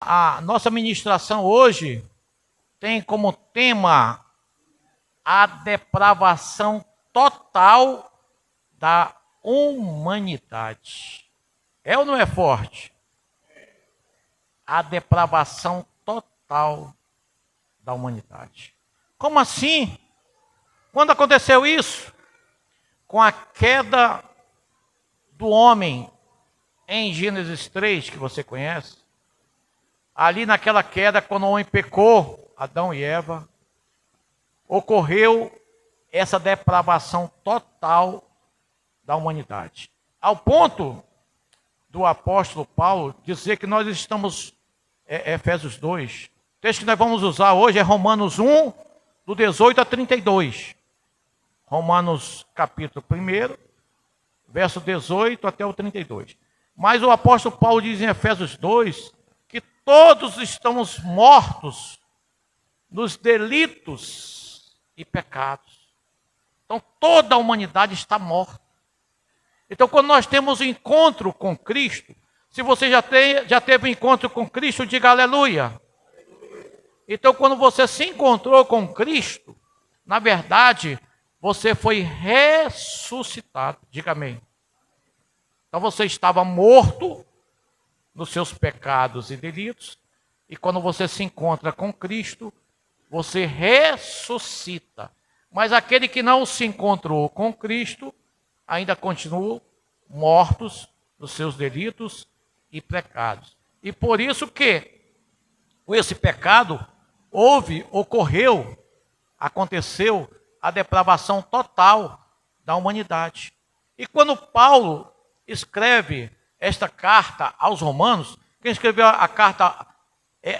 A nossa ministração hoje tem como tema a depravação total da humanidade. É ou não é forte? A depravação total da humanidade. Como assim? Quando aconteceu isso? Com a queda do homem em Gênesis 3, que você conhece. Ali naquela queda, quando o homem pecou, Adão e Eva, ocorreu essa depravação total da humanidade. Ao ponto do apóstolo Paulo dizer que nós estamos, Efésios 2, o texto que nós vamos usar hoje é Romanos 1, do 18 a 32. Romanos capítulo 1, verso 18 até o 32. Mas o apóstolo Paulo diz em Efésios 2 que todos estamos mortos nos delitos e pecados. Então toda a humanidade está morta. Então quando nós temos o encontro com Cristo, se você já teve um encontro com Cristo, diga aleluia. Então quando você se encontrou com Cristo, na verdade, você foi ressuscitado. Diga amém. Então você estava morto nos seus pecados e delitos, e quando você se encontra com Cristo, você ressuscita. Mas aquele que não se encontrou com Cristo, ainda continua mortos nos seus delitos e pecados. E por isso que esse pecado aconteceu a depravação total da humanidade. E quando Paulo escreve esta carta aos Romanos, quem escreveu a carta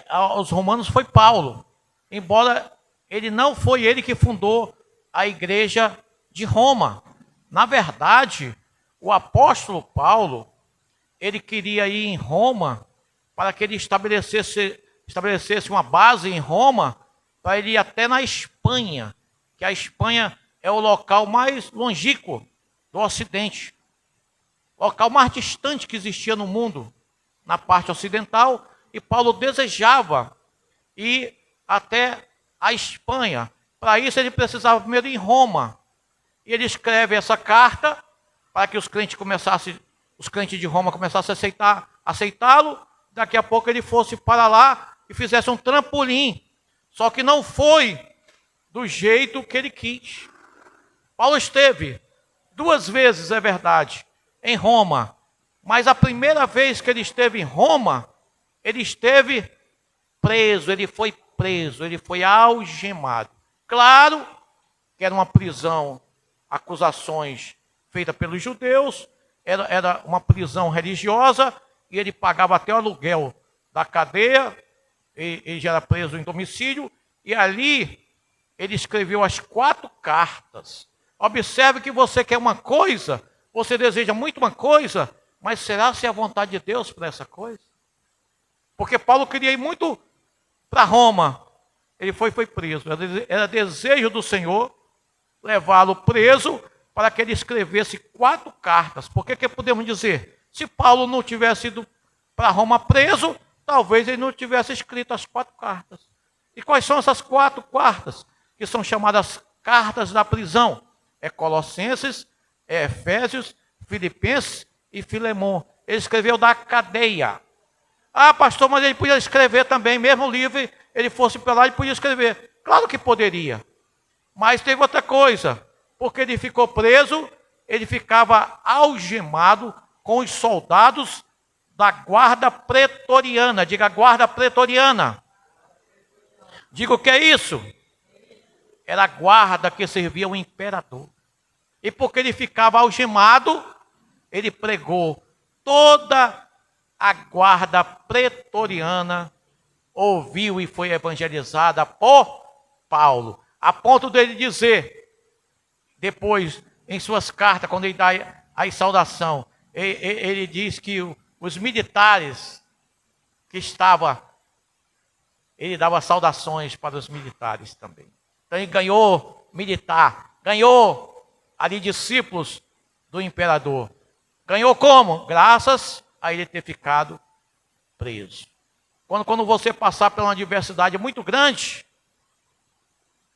aos Romanos foi Paulo, embora não foi ele que fundou a igreja de Roma. Na verdade, o apóstolo Paulo, ele queria ir em Roma para que ele estabelecesse uma base em Roma, para ele ir até na Espanha, que a Espanha é o local mais longínquo do Ocidente, o local mais distante que existia no mundo, na parte ocidental, e Paulo desejava ir até a Espanha. Para isso ele precisava primeiro ir em Roma. E ele escreve essa carta para que os crentes de Roma começassem a aceitá-lo. Daqui a pouco ele fosse para lá e fizesse um trampolim. Só que não foi do jeito que ele quis. Paulo esteve 2 vezes, é verdade, em Roma. Mas a primeira vez que ele esteve em Roma, ele esteve preso, ele foi algemado. Claro que era uma prisão, acusações feitas pelos judeus, era uma prisão religiosa, e ele pagava até o aluguel da cadeia, ele já era preso em domicílio, e ali ele escreveu as 4 cartas. Observe que você quer uma coisa, você deseja muito uma coisa, mas será se é a vontade de Deus para essa coisa? Porque Paulo queria ir muito para Roma, ele foi preso, era desejo do Senhor levá-lo preso para que ele escrevesse 4 cartas. Por que podemos dizer? Se Paulo não tivesse ido para Roma preso, talvez ele não tivesse escrito as 4 cartas. E quais são essas 4 cartas? Que são chamadas cartas da prisão. É Colossenses, é Efésios, Filipenses e Filemon. Ele escreveu da cadeia. Ah, pastor, mas ele podia escrever também, mesmo livre, ele fosse para lá e podia escrever. Claro que poderia. Mas teve outra coisa, porque ele ficou preso, ele ficava algemado com os soldados da guarda pretoriana. Diga, guarda pretoriana. Diga, o que é isso? Era a guarda que servia o imperador. E porque ele ficava algemado, ele pregou. Toda a guarda pretoriana ouviu e foi evangelizada por Paulo. A ponto dele dizer, depois, em suas cartas, quando ele dá a saudação, ele diz que os militares que estavam, ele dava saudações para os militares também. Então ele ganhou militar, ganhou ali discípulos do imperador. Ganhou como? Graças a ele ter ficado preso. Quando você passar por uma adversidade muito grande,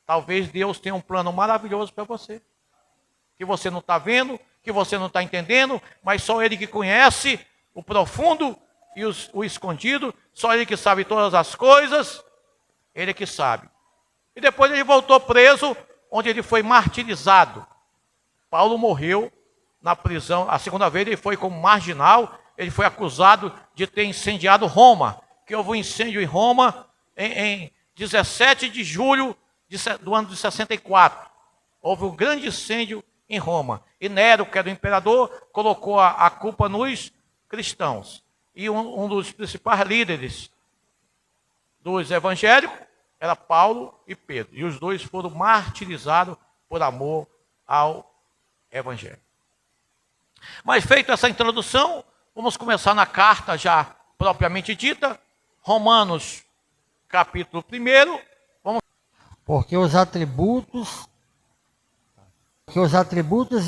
talvez Deus tenha um plano maravilhoso para você. Que você não está vendo, que você não está entendendo, mas só Ele que conhece o profundo e o escondido, só Ele que sabe todas as coisas, Ele que sabe. E depois ele voltou preso, onde ele foi martirizado. Paulo morreu na prisão, a segunda vez ele foi como marginal, ele foi acusado de ter incendiado Roma, que houve um incêndio em Roma em 17 de julho do ano de 64. Houve um grande incêndio em Roma. E Nero, que era o imperador, colocou a culpa nos cristãos. E um dos principais líderes dos evangélicos era Paulo e Pedro. E os dois foram martirizados por amor ao evangelho. Mas feita essa introdução, vamos começar na carta já propriamente dita. Romanos, capítulo 1. Porque os atributos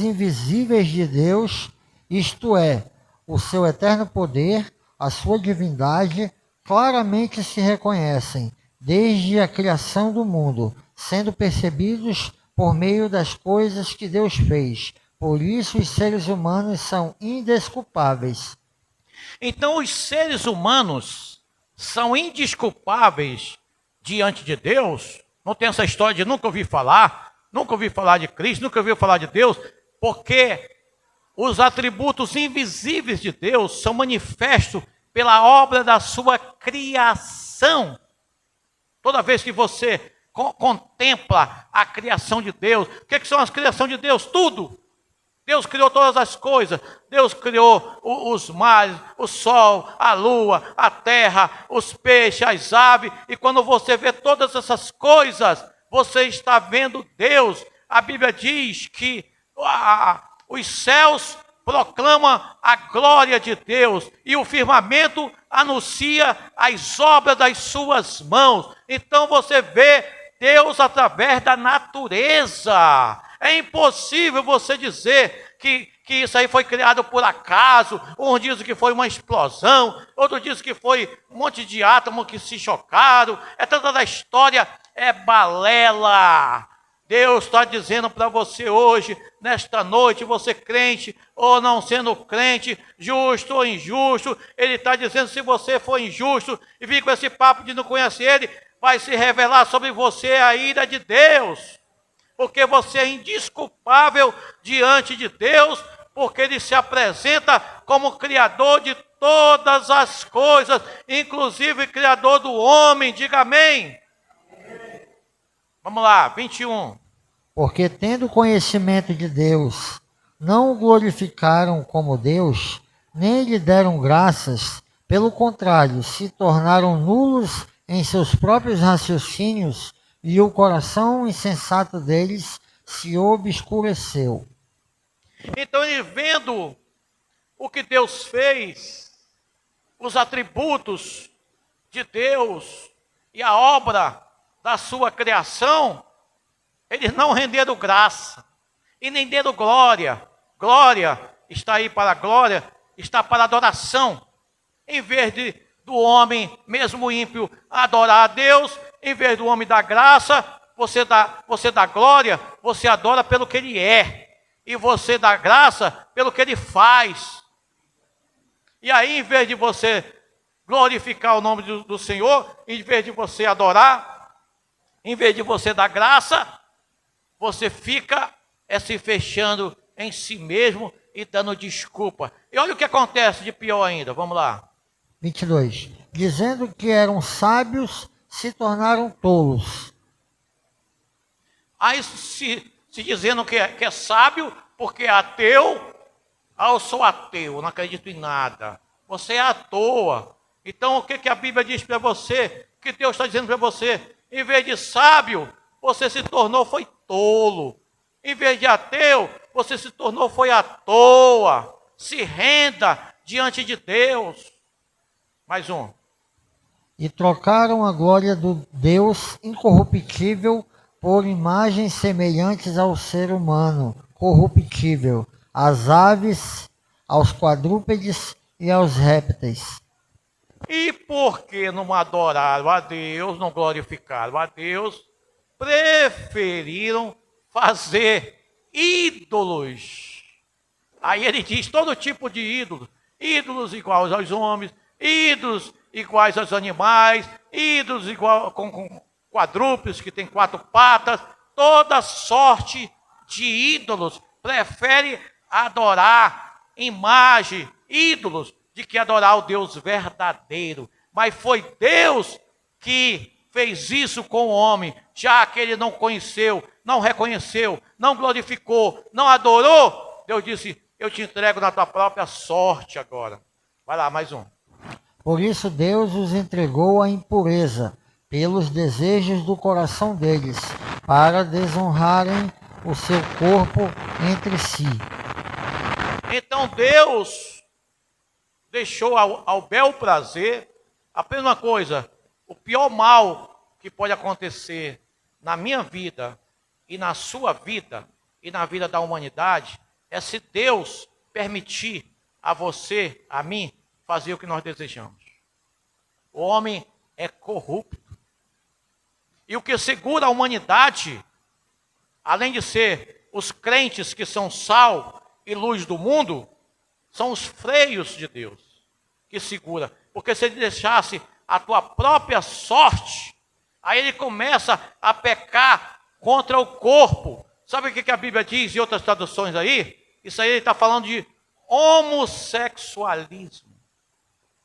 invisíveis de Deus, isto é, o seu eterno poder, a sua divindade, claramente se reconhecem desde a criação do mundo, sendo percebidos por meio das coisas que Deus fez. Por isso os seres humanos são indesculpáveis. Então os seres humanos são indesculpáveis diante de Deus. Não tem essa história de nunca ouvi falar de Cristo, nunca ouvi falar de Deus, porque os atributos invisíveis de Deus são manifestos pela obra da sua criação. Toda vez que você contempla a criação de Deus, o que são as criações de Deus? Tudo. Deus criou todas as coisas. Deus criou os mares, o sol, a lua, a terra, os peixes, as aves. E quando você vê todas essas coisas, você está vendo Deus. A Bíblia diz que os céus proclamam a glória de Deus e o firmamento anuncia as obras das suas mãos. Então você vê Deus através da natureza. É impossível você dizer que isso aí foi criado por acaso. Um diz que foi uma explosão, outro diz que foi um monte de átomos que se chocaram. Toda a história é balela. Deus está dizendo para você hoje, nesta noite, você crente ou não sendo crente, justo ou injusto, Ele está dizendo, se você for injusto e vir com esse papo de não conhecer Ele, vai se revelar sobre você a ira de Deus. Porque você é indesculpável diante de Deus, porque Ele se apresenta como Criador de todas as coisas, inclusive Criador do homem. Diga amém. Vamos lá, 21. Porque tendo conhecimento de Deus, não o glorificaram como Deus, nem lhe deram graças, pelo contrário, se tornaram nulos em seus próprios raciocínios, e o coração insensato deles se obscureceu. Então ele vendo o que Deus fez, os atributos de Deus e a obra da sua criação, eles não renderam graça e nem deram glória. Glória está aí para a glória, está para a adoração. Em vez do homem, mesmo ímpio, adorar a Deus, em vez do homem dar graça, você dá glória, você adora pelo que Ele é. E você dá graça pelo que Ele faz. E aí, em vez de você glorificar o nome do Senhor, em vez de você adorar, em vez de você dar graça, você fica se fechando em si mesmo e dando desculpa. E olha o que acontece de pior ainda, vamos lá. 22. Dizendo que eram sábios, se tornaram tolos. Aí se dizendo que é sábio, porque é ateu. Eu sou ateu, não acredito em nada. Você é à toa. Então o que a Bíblia diz para você? O que Deus está dizendo para você? Em vez de sábio, você se tornou, foi tolo. Em vez de ateu, você se tornou, foi à toa. Se renda diante de Deus. Mais um. E trocaram a glória do Deus incorruptível por imagens semelhantes ao ser humano, corruptível, às aves, aos quadrúpedes e aos répteis. E porque não adoraram a Deus, não glorificaram a Deus, preferiram fazer ídolos. Aí ele diz todo tipo de ídolos, ídolos iguais aos homens, ídolos iguais aos animais, ídolos igual com quadrúpedes que tem 4 patas, toda sorte de ídolos. Prefere adorar imagem, ídolos, de que adorar o Deus verdadeiro. Mas foi Deus que fez isso com o homem, já que ele não conheceu, não reconheceu, não glorificou, não adorou. Deus disse: eu te entrego na tua própria sorte agora. Vai lá, mais um. Por isso Deus os entregou à impureza, pelos desejos do coração deles, para desonrarem o seu corpo entre si. Então Deus deixou ao bel prazer. Apenas uma coisa: o pior mal que pode acontecer na minha vida e na sua vida e na vida da humanidade é se Deus permitir a você, a mim, fazer o que nós desejamos. O homem é corrupto. E o que segura a humanidade, além de ser os crentes que são sal e luz do mundo, são os freios de Deus que segura. Porque se ele deixasse a tua própria sorte, aí ele começa a pecar contra o corpo. Sabe o que a Bíblia diz em outras traduções aí? Isso aí ele está falando de homossexualismo.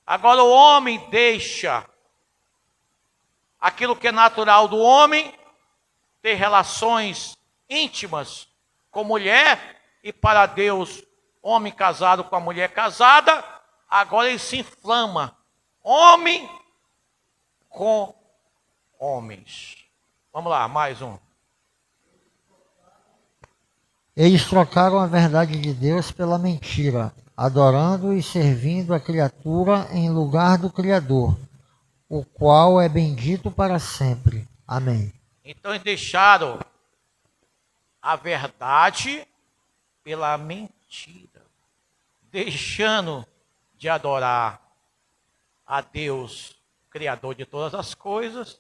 Agora o homem deixa aquilo que é natural do homem, ter relações íntimas com mulher, e para Deus, homem casado com a mulher casada, agora ele se inflama. Homem com homens. Vamos lá, mais um. Eles trocaram a verdade de Deus pela mentira, adorando e servindo a criatura em lugar do Criador, o qual é bendito para sempre. Amém. Então eles deixaram a verdade pela mentira, deixando de adorar a Deus, Criador de todas as coisas,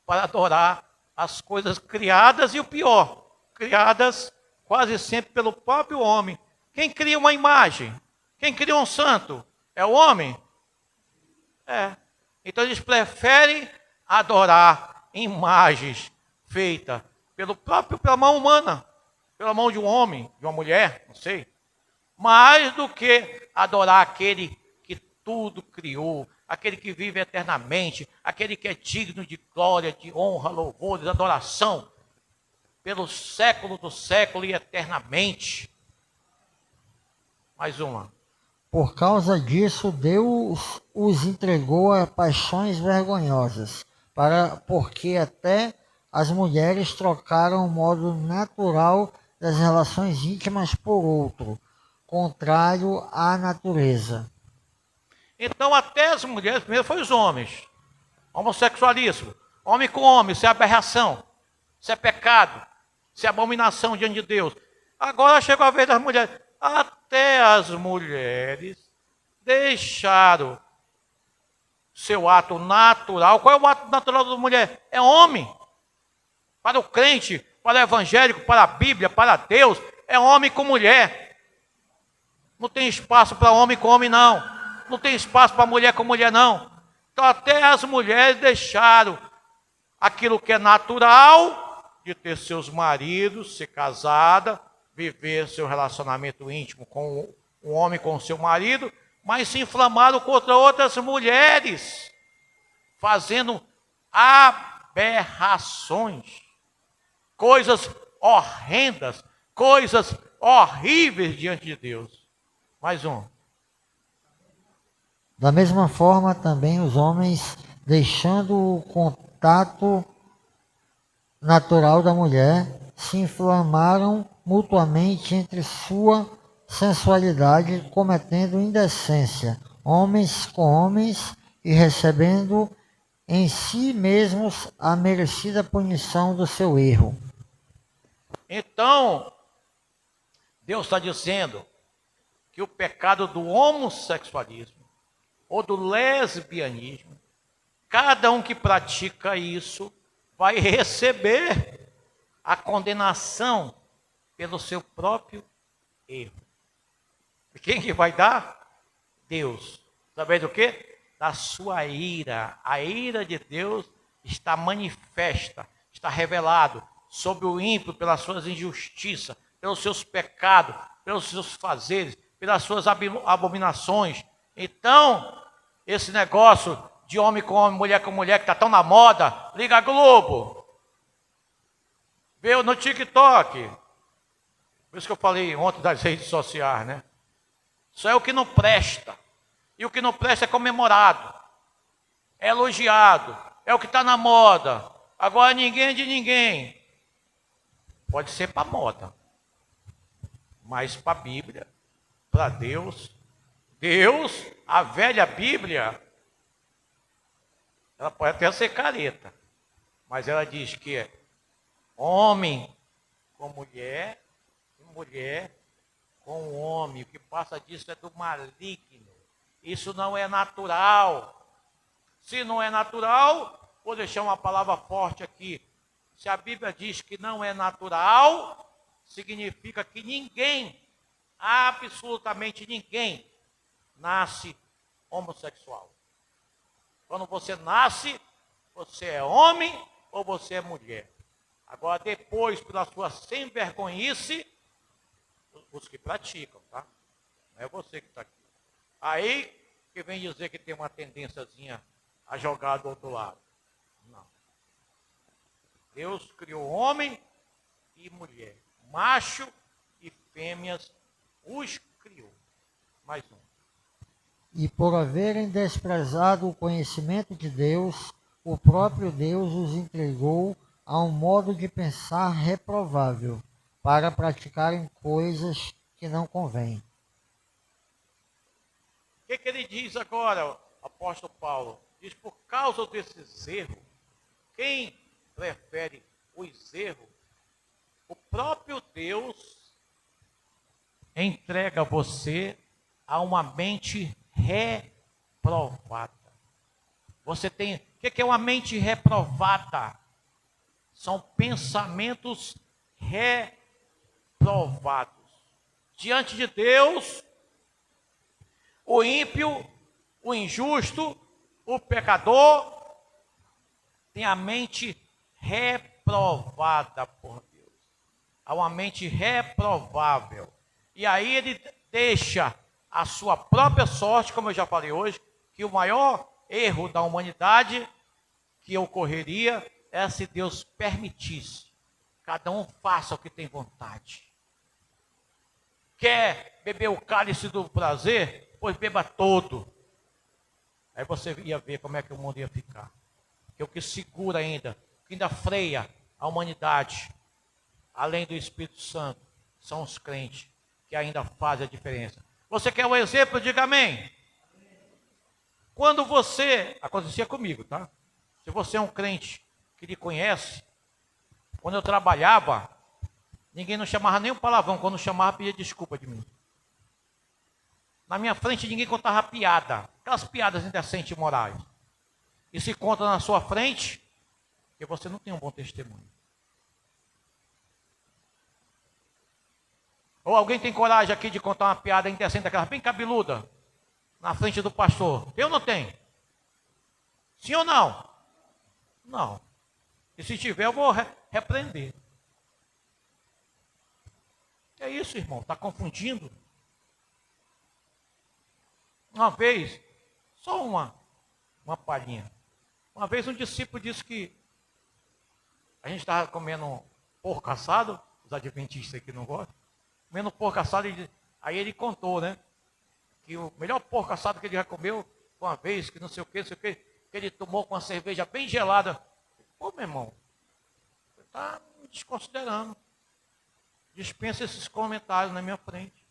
para adorar as coisas criadas, e o pior, criadas quase sempre pelo próprio homem. Quem cria uma imagem? Quem cria um santo? É o homem? É. Então eles preferem adorar imagens feitas pela mão humana, pela mão de um homem, de uma mulher, não sei, mais do que adorar aquele que tudo criou, aquele que vive eternamente, aquele que é digno de glória, de honra, louvor, de adoração, pelo século do século e eternamente. Mais uma. Por causa disso, Deus os entregou a paixões vergonhosas, porque até as mulheres trocaram o modo natural das relações íntimas por outro, contrário à natureza. Então até as mulheres, primeiro foi os homens. Homossexualismo. Homem com homem, isso é aberração, isso é pecado, isso é abominação diante de Deus. Agora chegou a vez das mulheres. Até as mulheres deixaram seu ato natural. Qual é o ato natural da mulher? É homem. Para o crente, para o evangélico, para a Bíblia, para Deus, é homem com mulher. Não tem espaço para homem com homem, não. Não tem espaço para mulher com mulher, não. Então até as mulheres deixaram aquilo que é natural, de ter seus maridos, ser casada, viver seu relacionamento íntimo com um homem, com seu marido, mas se inflamaram contra outras mulheres, fazendo aberrações, coisas horrendas, coisas horríveis diante de Deus. Mais um. Da mesma forma, também os homens, deixando o contato natural da mulher, se inflamaram mutuamente entre sua sensualidade, cometendo indecência, homens com homens, e recebendo em si mesmos a merecida punição do seu erro. Então, Deus está dizendo que o pecado do homossexualismo, ou do lesbianismo, cada um que pratica isso vai receber a condenação pelo seu próprio erro. E quem que vai dar? Deus. Sabe do quê? Da sua ira. A ira de Deus está manifesta, está revelado sobre o ímpio pelas suas injustiças, pelos seus pecados, pelos seus fazeres, pelas suas abominações. Então, esse negócio de homem com homem, mulher com mulher, que está tão na moda, liga a Globo, vê no TikTok. Por isso que eu falei ontem das redes sociais, né? Isso é o que não presta. E o que não presta é comemorado, é elogiado, é o que está na moda. Agora ninguém é de ninguém. Pode ser para moda, mas para a Bíblia, para Deus, a velha Bíblia, ela pode até ser careta, mas ela diz que é homem com mulher e mulher com homem. O que passa disso é do maligno. Isso não é natural. Se não é natural, vou deixar uma palavra forte aqui. Se a Bíblia diz que não é natural, significa que ninguém, absolutamente ninguém, nasce homossexual. Quando você nasce, você é homem ou você é mulher. Agora, depois, pela sua sem-vergonhice, os que praticam, tá? Não é você que está aqui. Aí que vem dizer que tem uma tendênciazinha a jogar do outro lado. Não. Deus criou homem e mulher, macho e fêmeas, os criou. Mais um. E por haverem desprezado o conhecimento de Deus, o próprio Deus os entregou a um modo de pensar reprovável, para praticarem coisas que não convêm. O que ele diz agora, apóstolo Paulo? Diz, por causa desses erros, quem prefere os erros, o próprio Deus entrega você a uma mente reprovada. Você tem, o que é uma mente reprovada? São pensamentos reprovados. Diante de Deus, o ímpio, o injusto, o pecador tem a mente reprovada por Deus. Há uma mente reprovável. E aí ele deixa a sua própria sorte, como eu já falei hoje, que o maior erro da humanidade que ocorreria é se Deus permitisse. Cada um faça o que tem vontade. Quer beber o cálice do prazer? Pois beba todo. Aí você ia ver como é que o mundo ia ficar. Que o que segura ainda, o que ainda freia a humanidade, além do Espírito Santo, são os crentes que ainda fazem a diferença. Você quer um exemplo? Diga amém. Quando você, acontecia comigo, tá? Se você é um crente que lhe conhece, quando eu trabalhava, ninguém não chamava nem um palavrão, quando chamava pedia desculpa de mim. Na minha frente ninguém contava piada, aquelas piadas indecentes e morais. E se conta na sua frente, que você não tem um bom testemunho. Ou alguém tem coragem aqui de contar uma piada indecente, daquela bem cabeluda, na frente do pastor? Tem ou não tem? Sim ou não? Não. E se tiver, eu vou repreender. É isso, irmão, está confundindo? Uma vez, só uma palhinha. Uma vez um discípulo disse que a gente estava comendo porco assado, os adventistas aqui não gostam, comendo porco assado, aí ele contou, né? Que o melhor porco assado que ele já comeu, uma vez, que não sei o que, que ele tomou com uma cerveja bem gelada. Pô, meu irmão, você está me desconsiderando. Dispensa esses comentários na minha frente.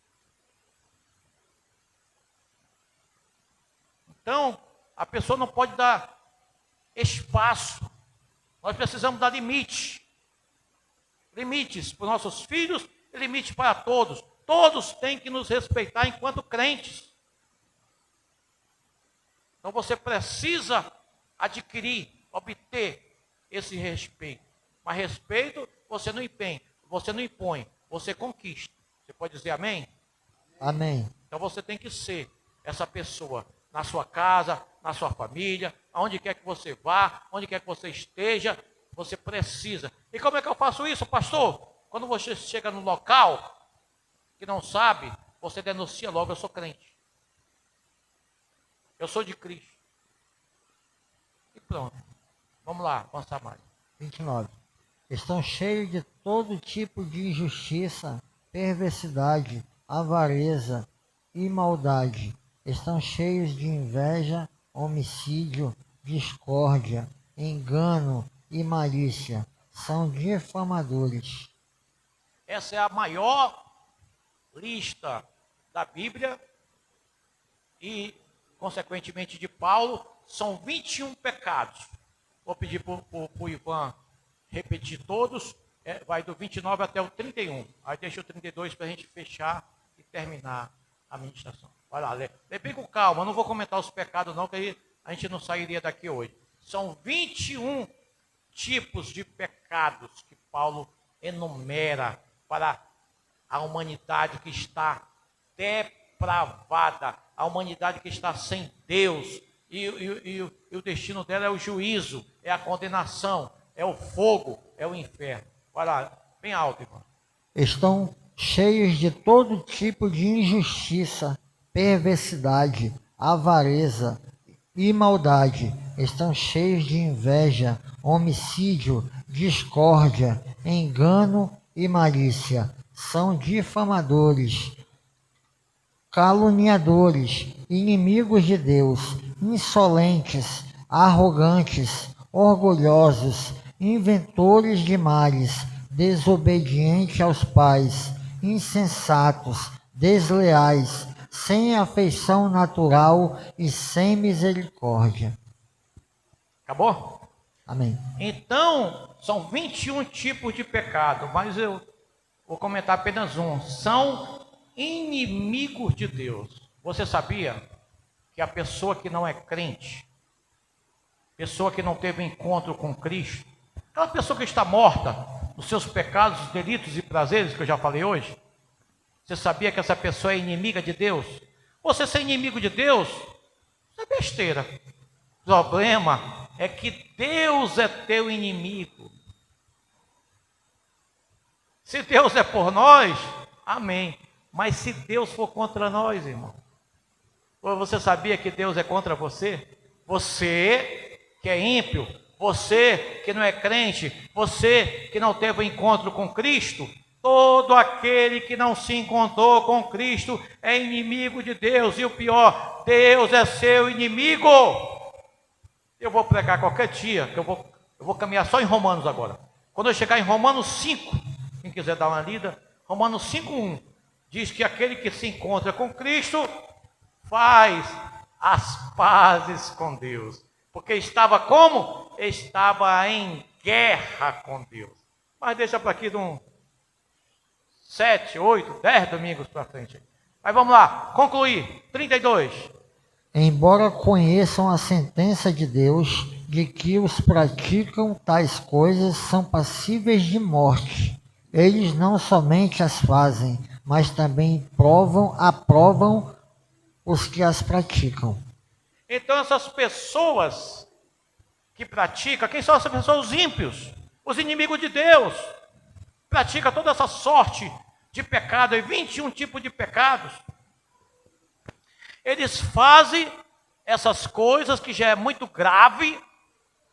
Então, a pessoa não pode dar espaço. Nós precisamos dar limite. Limites para os nossos filhos e limites para todos. Todos têm que nos respeitar enquanto crentes. Então você precisa adquirir, obter esse respeito. Mas respeito você não impõe, você conquista. Você pode dizer amém? Amém. Então você tem que ser essa pessoa na sua casa, na sua família, aonde quer que você vá, onde quer que você esteja, você precisa. E como é que eu faço isso, pastor? Quando você chega no local que não sabe, você denuncia logo: eu sou crente. Eu sou de Cristo. E pronto. Vamos lá, avançar mais. 29. Estão cheios de todo tipo de injustiça, perversidade, avareza e maldade. Estão cheios de inveja, homicídio, discórdia, engano e malícia. São difamadores. Essa é a maior lista da Bíblia e, consequentemente, de Paulo. São 21 pecados. Vou pedir para o Ivan repetir todos. Vai do 29 até o 31. Aí deixa o 32 para a gente fechar e terminar a ministração. Vai lá, lê bem com calma. Eu não vou comentar os pecados não, que aí a gente não sairia daqui hoje. São 21 tipos de pecados que Paulo enumera para a humanidade que está depravada, a humanidade que está sem Deus, e o destino dela é o juízo, é a condenação, é o fogo, é o inferno. Vai lá, bem alto, irmão. Estão cheios de todo tipo de injustiça, perversidade, avareza e maldade. Estão cheios de inveja, homicídio, discórdia, engano e malícia. São difamadores, caluniadores, inimigos de Deus, insolentes, arrogantes, orgulhosos, inventores de males, desobedientes aos pais, insensatos, desleais, sem afeição natural e sem misericórdia. Acabou? Amém. Então, são 21 tipos de pecado, mas eu vou comentar apenas um. São inimigos de Deus. Você sabia que a pessoa que não é crente, pessoa que não teve encontro com Cristo, aquela pessoa que está morta nos seus pecados, delitos e prazeres, que eu já falei hoje, você sabia que essa pessoa é inimiga de Deus? Você ser inimigo de Deus, isso é besteira. O problema é que Deus é teu inimigo. Se Deus é por nós, amém. Mas se Deus for contra nós, irmão, você sabia que Deus é contra você? Você que é ímpio, você que não é crente, você que não teve um encontro com Cristo, todo aquele que não se encontrou com Cristo é inimigo de Deus. E o pior, Deus é seu inimigo. Eu vou pregar qualquer dia, que eu vou caminhar só em Romanos agora. Quando eu chegar em Romanos 5, quem quiser dar uma lida, Romanos 5:1, diz que aquele que se encontra com Cristo faz as pazes com Deus. Porque estava como? Estava em guerra com Deus. Mas deixa para aqui de 7, 8, 10 domingos para frente. Mas vamos lá, concluir. 32. Embora conheçam a sentença de Deus de que os praticam tais coisas são passíveis de morte, eles não somente as fazem, mas também aprovam os que as praticam. Então essas pessoas que praticam, quem são essas pessoas? Os ímpios, os inimigos de Deus, praticam toda essa sorte de pecado, e 21 tipos de pecados. Eles fazem essas coisas que já é muito grave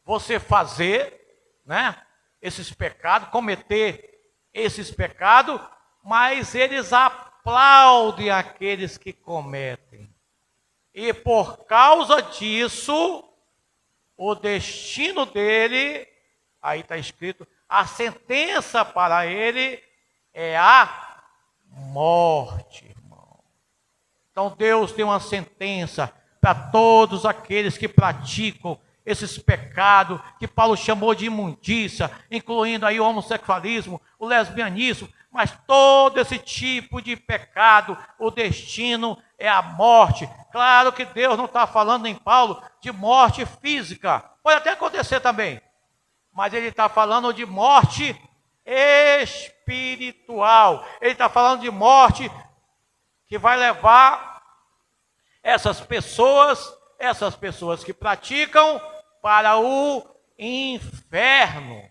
você fazer, né? Esses pecados, cometer esses pecados, mas eles aplaudem aqueles que cometem. E por causa disso, o destino dele, aí está escrito, a sentença para ele é a morte. Então Deus tem uma sentença para todos aqueles que praticam esses pecados que Paulo chamou de imundícia, incluindo aí o homossexualismo, o lesbianismo, mas todo esse tipo de pecado, o destino é a morte. Claro que Deus não está falando em Paulo de morte física, pode até acontecer também, mas ele está falando de morte espiritual. Ele está falando de morte que vai levar essas pessoas que praticam, para o inferno.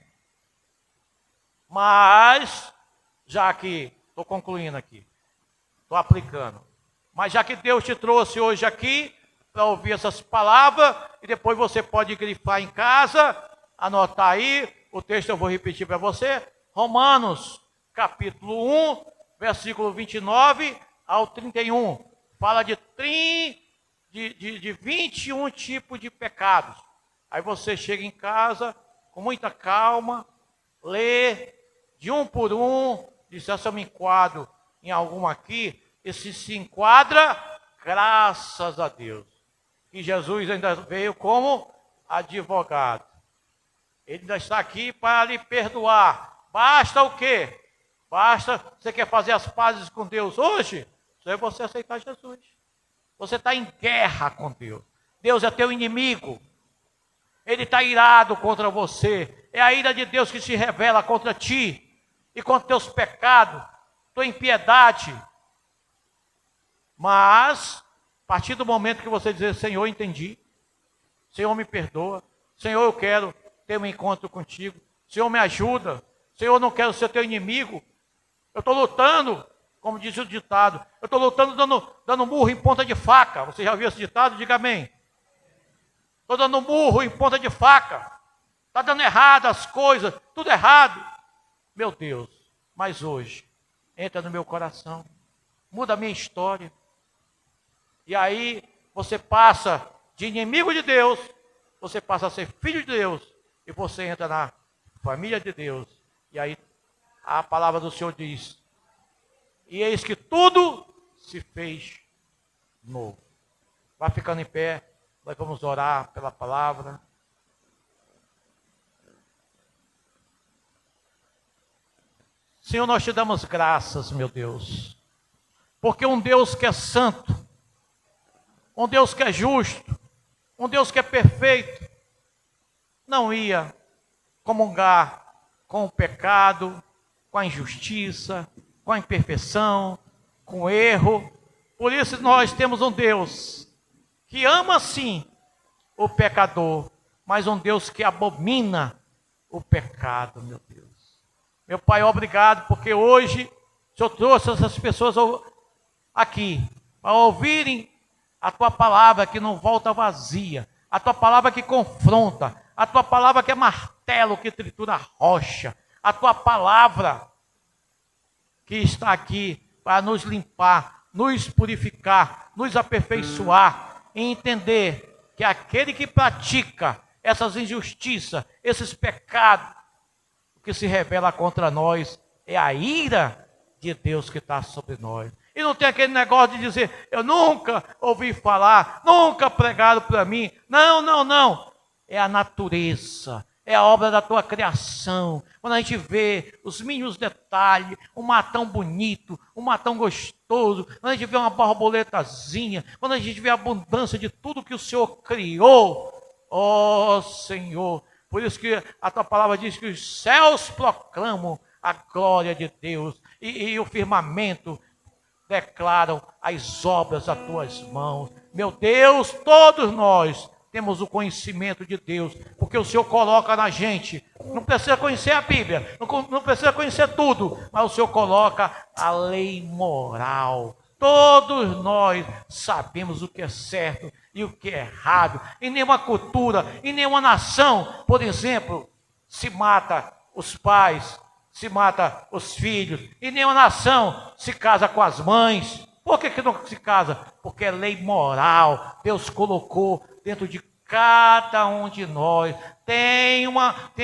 Mas, já que, estou concluindo aqui, estou aplicando, mas já que Deus te trouxe hoje aqui, para ouvir essas palavras, e depois você pode grifar em casa, anotar aí, o texto eu vou repetir para você, Romanos, capítulo 1, versículo 29 ao 31, fala de 21 tipos de pecados. Aí você chega em casa, com muita calma, lê, de um por um, diz, se eu me enquadro em algum aqui, e se enquadra, graças a Deus, que Jesus ainda veio como advogado. Ele ainda está aqui para lhe perdoar. Basta o quê? Basta, você quer fazer as pazes com Deus hoje? Só é você aceitar Jesus. Você está em guerra com Deus. Deus é teu inimigo. Ele está irado contra você. É a ira de Deus que se revela contra ti e contra teus pecados, tua impiedade. Mas, a partir do momento que você dizer, Senhor, entendi. Senhor, me perdoa. Senhor, eu quero ter um encontro contigo. Senhor, me ajuda. Senhor, eu não quero ser teu inimigo. Eu estou lutando, como diz o ditado. Eu estou lutando dando murro em ponta de faca. Você já ouviu esse ditado? Diga amém. Estou dando murro em ponta de faca. Está dando errado as coisas. Tudo errado. Meu Deus. Mas hoje, entra no meu coração. Muda a minha história. E aí, você passa de inimigo de Deus. Você passa a ser filho de Deus. E você entra na família de Deus. E aí, a palavra do Senhor diz: e eis que tudo se fez novo. Vai ficando em pé. Nós vamos orar pela palavra. Senhor, nós te damos graças, meu Deus. Porque um Deus que é santo, um Deus que é justo, um Deus que é perfeito, não ia comungar com o pecado, com a injustiça, com a imperfeição, com o erro. Por isso nós temos um Deus que ama sim o pecador, mas um Deus que abomina o pecado, meu Deus. Meu Pai, obrigado, porque hoje o Senhor trouxe essas pessoas aqui, para ouvirem a Tua palavra que não volta vazia, a Tua palavra que confronta, a Tua palavra que é martelo, que tritura a rocha, a Tua palavra que está aqui para nos limpar, nos purificar, nos aperfeiçoar, e entender que aquele que pratica essas injustiças, esses pecados, o que se revela contra nós é a ira de Deus que está sobre nós. E não tem aquele negócio de dizer, eu nunca ouvi falar, nunca pregaram para mim. Não, não, não. É a natureza, é a obra da tua criação. Quando a gente vê os mínimos detalhes, um mar tão bonito, um mar tão gostoso, quando a gente vê uma borboletazinha, quando a gente vê a abundância de tudo que o Senhor criou, ó Senhor, por isso que a tua palavra diz que os céus proclamam a glória de Deus e o firmamento declaram as obras das tuas mãos. Meu Deus, todos nós temos o conhecimento de Deus, porque o Senhor coloca na gente, não precisa conhecer a Bíblia, não precisa conhecer tudo, mas o Senhor coloca a lei moral. Todos nós sabemos o que é certo e o que é errado. Em nenhuma cultura, em nenhuma nação, por exemplo, se mata os pais, se mata os filhos. Em nenhuma nação se casa com as mães. Por que não se casa? Porque é lei moral. Deus colocou dentro de cada um de nós. Tem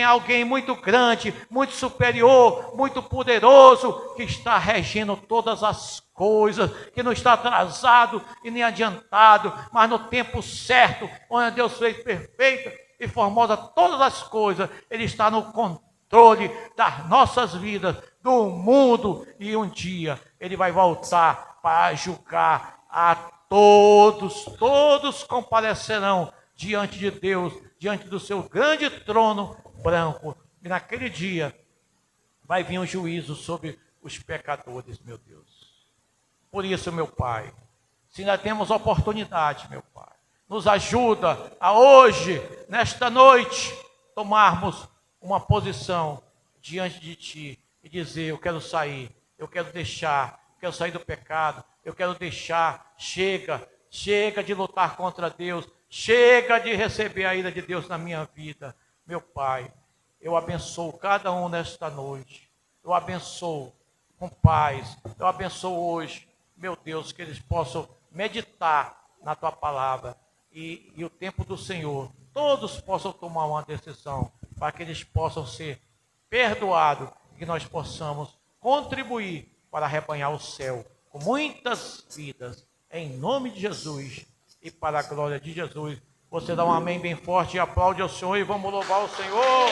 alguém muito grande, muito superior, muito poderoso, que está regendo todas as coisas, que não está atrasado e nem adiantado, mas no tempo certo, onde Deus fez perfeita e formosa todas as coisas, Ele está no controle das nossas vidas, do mundo, e um dia ele vai voltar para julgar a todos. Todos comparecerão diante de Deus, diante do seu grande trono branco. E naquele dia vai vir um juízo sobre os pecadores, meu Deus. Por isso, meu Pai, se ainda temos oportunidade, meu Pai, nos ajuda a hoje, nesta noite, tomarmos uma posição diante de Ti e dizer: eu quero sair, eu quero deixar, eu quero sair do pecado, eu quero deixar, chega de lutar contra Deus, chega de receber a ira de Deus na minha vida. Meu Pai, eu abençoo cada um nesta noite, eu abençoo com paz, eu abençoo hoje, meu Deus, que eles possam meditar na Tua palavra e o tempo do Senhor, todos possam tomar uma decisão para que eles possam ser perdoados e que nós possamos contribuir para arrebanhar o céu com muitas vidas, em nome de Jesus e para a glória de Jesus. Você dá um amém bem forte e aplaude ao Senhor e vamos louvar o Senhor.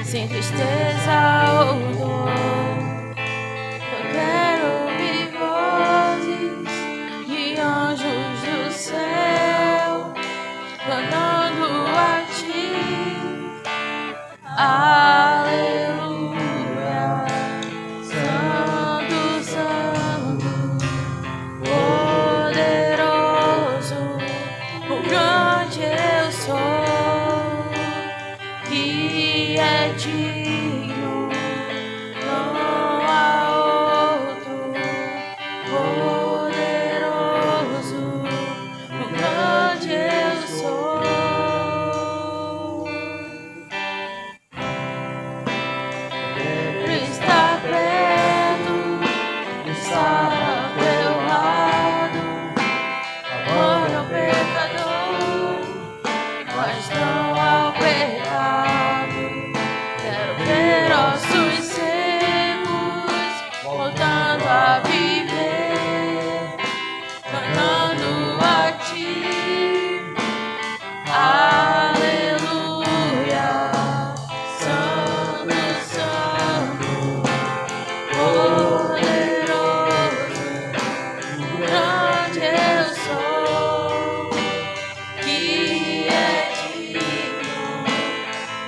Sem tristeza ou dor, eu quero ouvir vozes de anjos do céu, cantando a Ti, aleluia, Santo, Santo, poderoso, o grande eu sou, que é digno, não há outro, poderoso, o grande eu sou. Ele está perto, está ao teu lado, amor ao pecador, mas não ao pecado. Quero ver ossos secos voltando a viver, cantando a Ti, aleluia, Santo, Santo, poderoso, grande eu sou, que é digno,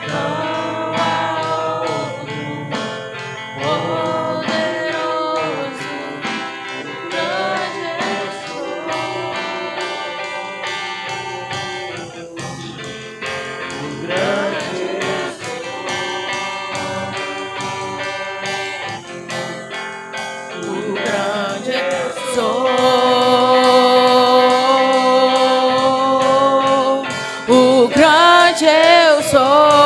não há outro, poderoso, grande eu sou. O grande eu sou. O grande eu sou. O grande eu sou.